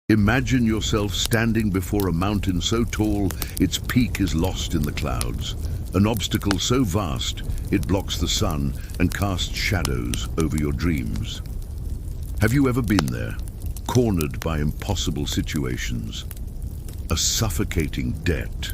Imagine yourself standing before a mountain so tall its peak is lost in the clouds. An obstacle so vast it blocks the sun and casts shadows over your dreams. Have you ever been there, cornered by impossible situations? A suffocating debt,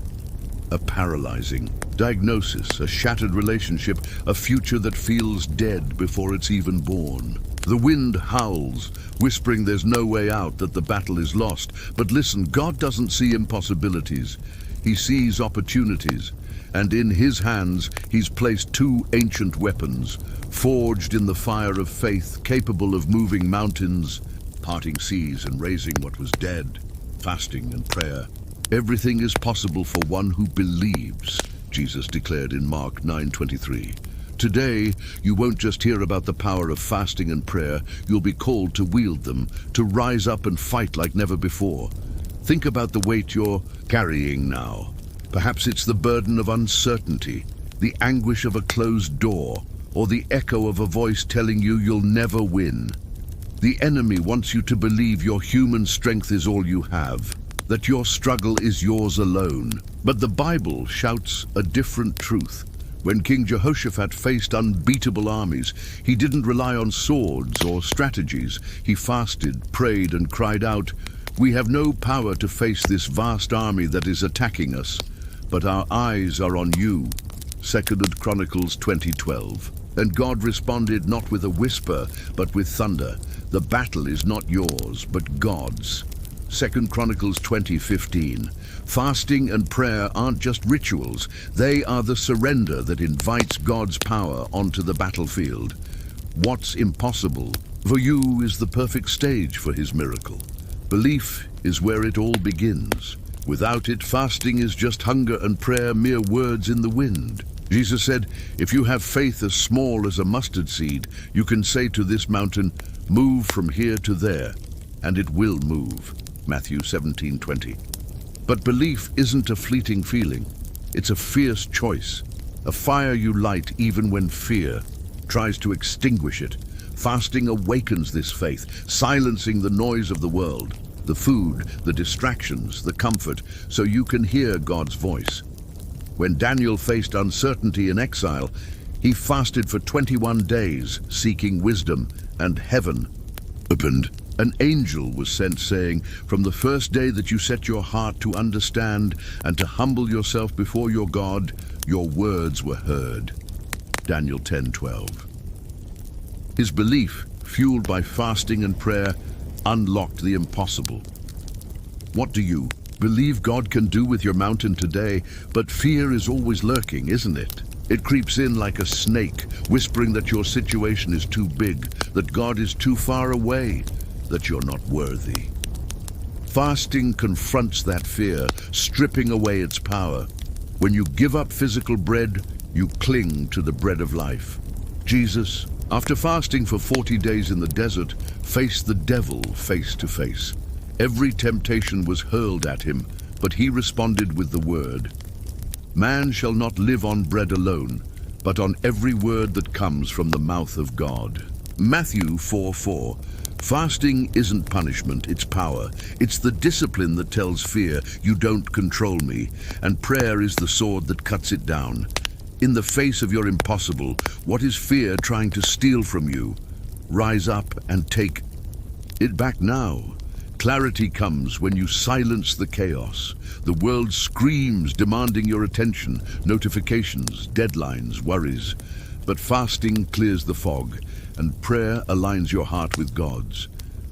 a paralyzing diagnosis, a shattered relationship, a future that feels dead before it's even born. The wind howls, whispering there's no way out, that the battle is lost. But listen, God doesn't see impossibilities. He sees opportunities. And in his hands, he's placed two ancient weapons, forged in the fire of faith, capable of moving mountains, parting seas and raising what was dead, fasting and prayer. Everything is possible for one who believes, Jesus declared in Mark 9:23. Today, you won't just hear about the power of fasting and prayer, you'll be called to wield them, to rise up and fight like never before. Think about the weight you're carrying now. Perhaps it's the burden of uncertainty, the anguish of a closed door, or the echo of a voice telling you you'll never win. The enemy wants you to believe your human strength is all you have, that your struggle is yours alone. But the Bible shouts a different truth. When King Jehoshaphat faced unbeatable armies, he didn't rely on swords or strategies. He fasted, prayed, and cried out, "We have no power to face this vast army that is attacking us, but our eyes are on you." 2 Chronicles 20:12. And God responded not with a whisper, but with thunder. The battle is not yours, but God's. 2 Chronicles 20:15. Fasting and prayer aren't just rituals, they are the surrender that invites God's power onto the battlefield. What's impossible for you is the perfect stage for his miracle. Belief is where it all begins. Without it, fasting is just hunger and prayer mere words in the wind. Jesus said, if you have faith as small as a mustard seed, you can say to this mountain, "Move from here to there," and it will move. Matthew 17:20. But belief isn't a fleeting feeling. It's a fierce choice, a fire you light even when fear tries to extinguish it. Fasting awakens this faith, silencing the noise of the world, the food, the distractions, the comfort, so you can hear God's voice. When Daniel faced uncertainty in exile, he fasted for 21 days, seeking wisdom, and heaven opened. An angel was sent saying, from the first day that you set your heart to understand and to humble yourself before your God, your words were heard. Daniel 10:12. His belief, fueled by fasting and prayer, unlocked the impossible. What do you believe God can do with your mountain today? But fear is always lurking, isn't it? It creeps in like a snake, whispering that your situation is too big, that God is too far away, that you're not worthy. Fasting confronts that fear, stripping away its power. When you give up physical bread, you cling to the bread of life. Jesus, after fasting for 40 days in the desert, faced the devil face to face. Every temptation was hurled at him, but he responded with the word. Man shall not live on bread alone, but on every word that comes from the mouth of God. Matthew 4:4. Fasting isn't punishment, it's power. It's the discipline that tells fear, you don't control me. And prayer is the sword that cuts it down. In the face of your impossible, what is fear trying to steal from you? Rise up and take it back now. Clarity comes when you silence the chaos. The world screams, demanding your attention, notifications, deadlines, worries. But fasting clears the fog, and prayer aligns your heart with God's.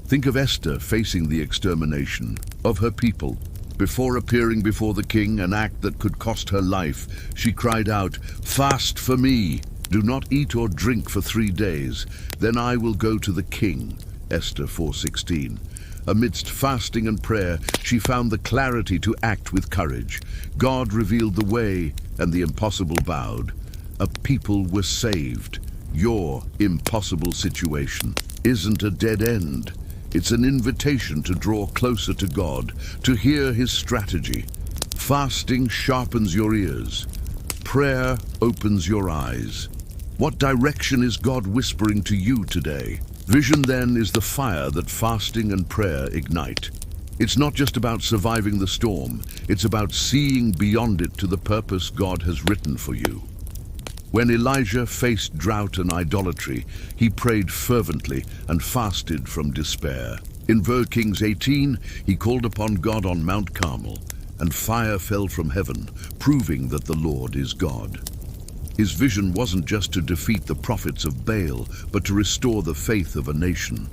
Think of Esther facing the extermination of her people. Before appearing before the king, an act that could cost her life, she cried out, "Fast for me! Do not eat or drink for 3 days. Then I will go to the king." Esther 4:16. Amidst fasting and prayer, she found the clarity to act with courage. God revealed the way, and the impossible bowed. A people were saved. Your impossible situation isn't a dead end. It's an invitation to draw closer to God, to hear his strategy. Fasting sharpens your ears. Prayer opens your eyes. What direction is God whispering to you today? Vision then is the fire that fasting and prayer ignite. It's not just about surviving the storm, it's about seeing beyond it to the purpose God has written for you. When Elijah faced drought and idolatry, he prayed fervently and fasted from despair. In 1 Kings 18, he called upon God on Mount Carmel, and fire fell from heaven, proving that the Lord is God. His vision wasn't just to defeat the prophets of Baal, but to restore the faith of a nation.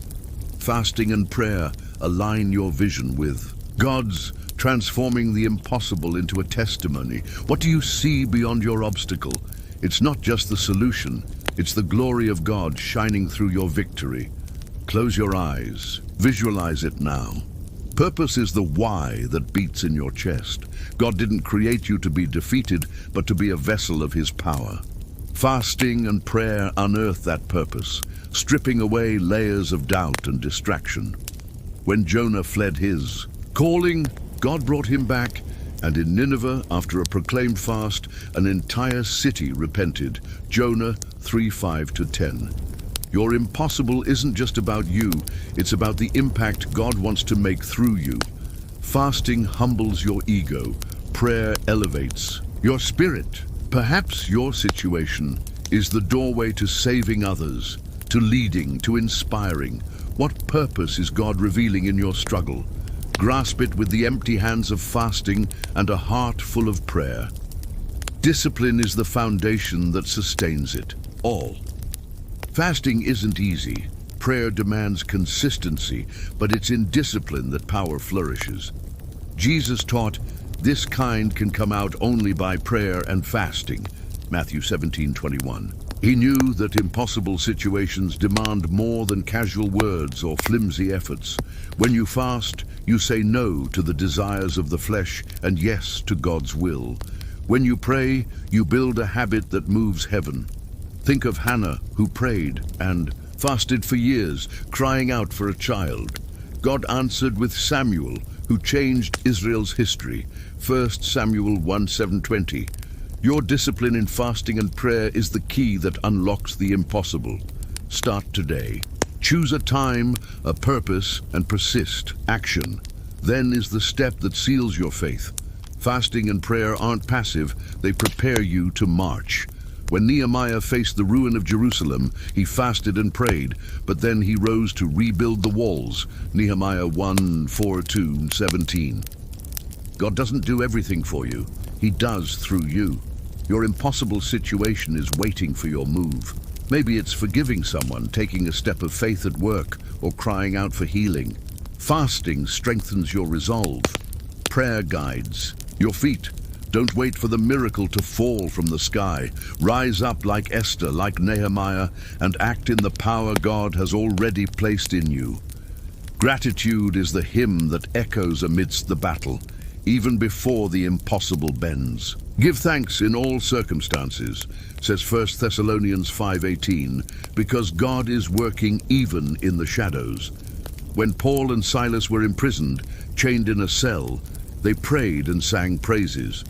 Fasting and prayer align your vision with God's, transforming the impossible into a testimony. What do you see beyond your obstacle? It's not just the solution, it's the glory of God shining through your victory. Close your eyes, visualize it now. Purpose is the why that beats in your chest. God didn't create you to be defeated, but to be a vessel of His power. Fasting and prayer unearth that purpose, stripping away layers of doubt and distraction. When Jonah fled his calling, God brought him back, and in Nineveh, after a proclaimed fast, an entire city repented. Jonah 3:5-10. Your impossible isn't just about you, it's about the impact God wants to make through you. Fasting humbles your ego, prayer elevates your spirit. Perhaps your situation is the doorway to saving others, to leading, to inspiring. What purpose is God revealing in your struggle? Grasp it with the empty hands of fasting and a heart full of prayer. Discipline is the foundation that sustains it all. Fasting isn't easy. Prayer demands consistency, but it's in discipline that power flourishes. Jesus taught, "This kind can come out only by prayer and fasting," Matthew 17:21. He knew that impossible situations demand more than casual words or flimsy efforts. When you fast, you say no to the desires of the flesh and yes to God's will. When you pray, you build a habit that moves heaven. Think of Hannah, who prayed and fasted for years, crying out for a child. God answered with Samuel, who changed Israel's history. 1 Samuel 1:7-20. Your discipline in fasting and prayer is the key that unlocks the impossible. Start today. Choose a time, a purpose, and persist. Action. Then is the step that seals your faith. Fasting and prayer aren't passive, they prepare you to march. When Nehemiah faced the ruin of Jerusalem, he fasted and prayed, but then he rose to rebuild the walls. Nehemiah 1:4-17. God doesn't do everything for you. He does through you. Your impossible situation is waiting for your move. Maybe it's forgiving someone, taking a step of faith at work, or crying out for healing. Fasting strengthens your resolve. Prayer guides your feet. Don't wait for the miracle to fall from the sky. Rise up like Esther, like Nehemiah, and act in the power God has already placed in you. Gratitude is the hymn that echoes amidst the battle, even before the impossible bends. Give thanks in all circumstances, says 1 Thessalonians 5:18, because God is working even in the shadows. When Paul and Silas were imprisoned, chained in a cell, they prayed and sang praises.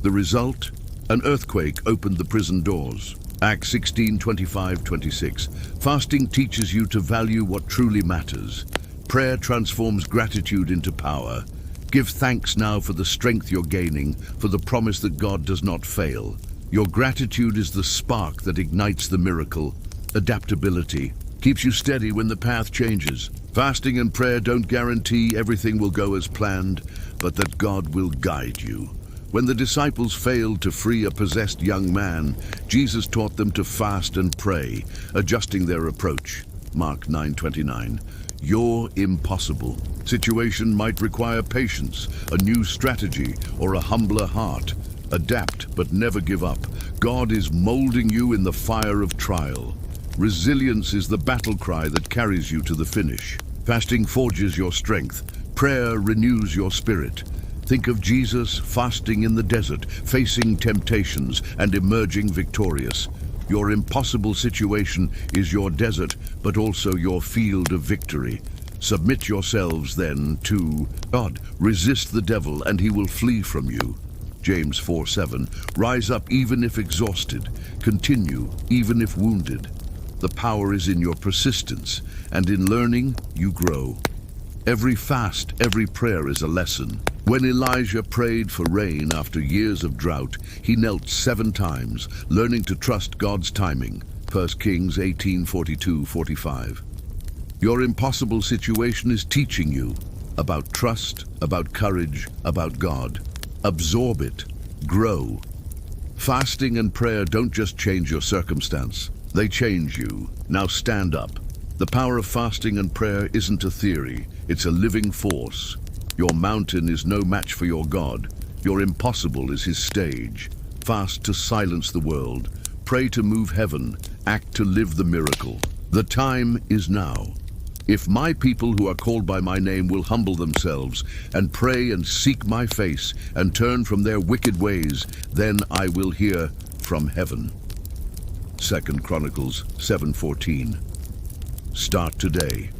The result? An earthquake opened the prison doors. Acts 16:25-26. Fasting teaches you to value what truly matters. Prayer transforms gratitude into power. Give thanks now for the strength you're gaining, for the promise that God does not fail. Your gratitude is the spark that ignites the miracle. Adaptability keeps you steady when the path changes. Fasting and prayer don't guarantee everything will go as planned, but that God will guide you. When the disciples failed to free a possessed young man, Jesus taught them to fast and pray, adjusting their approach. Mark 9:29. Your impossible situation might require patience, a new strategy, or a humbler heart. Adapt, but never give up. God is molding you in the fire of trial. Resilience is the battle cry that carries you to the finish. Fasting forges your strength. Prayer renews your spirit. Think of Jesus fasting in the desert, facing temptations and emerging victorious. Your impossible situation is your desert, but also your field of victory. Submit yourselves then to God. Resist the devil and he will flee from you. James 4:7. Rise up even if exhausted. Continue even if wounded. The power is in your persistence, and in learning you grow. Every fast, every prayer is a lesson. When Elijah prayed for rain after years of drought, he knelt 7 times, learning to trust God's timing. 1 Kings 18:42-45. Your impossible situation is teaching you about trust, about courage, about God. Absorb it. Grow. Fasting and prayer don't just change your circumstance. They change you. Now stand up. The power of fasting and prayer isn't a theory. It's a living force. Your mountain is no match for your God. Your impossible is his stage. Fast to silence the world. Pray to move heaven. Act to live the miracle. The time is now. If my people who are called by my name will humble themselves and pray and seek my face and turn from their wicked ways, then I will hear from heaven. 2 Chronicles 7:14. Start today.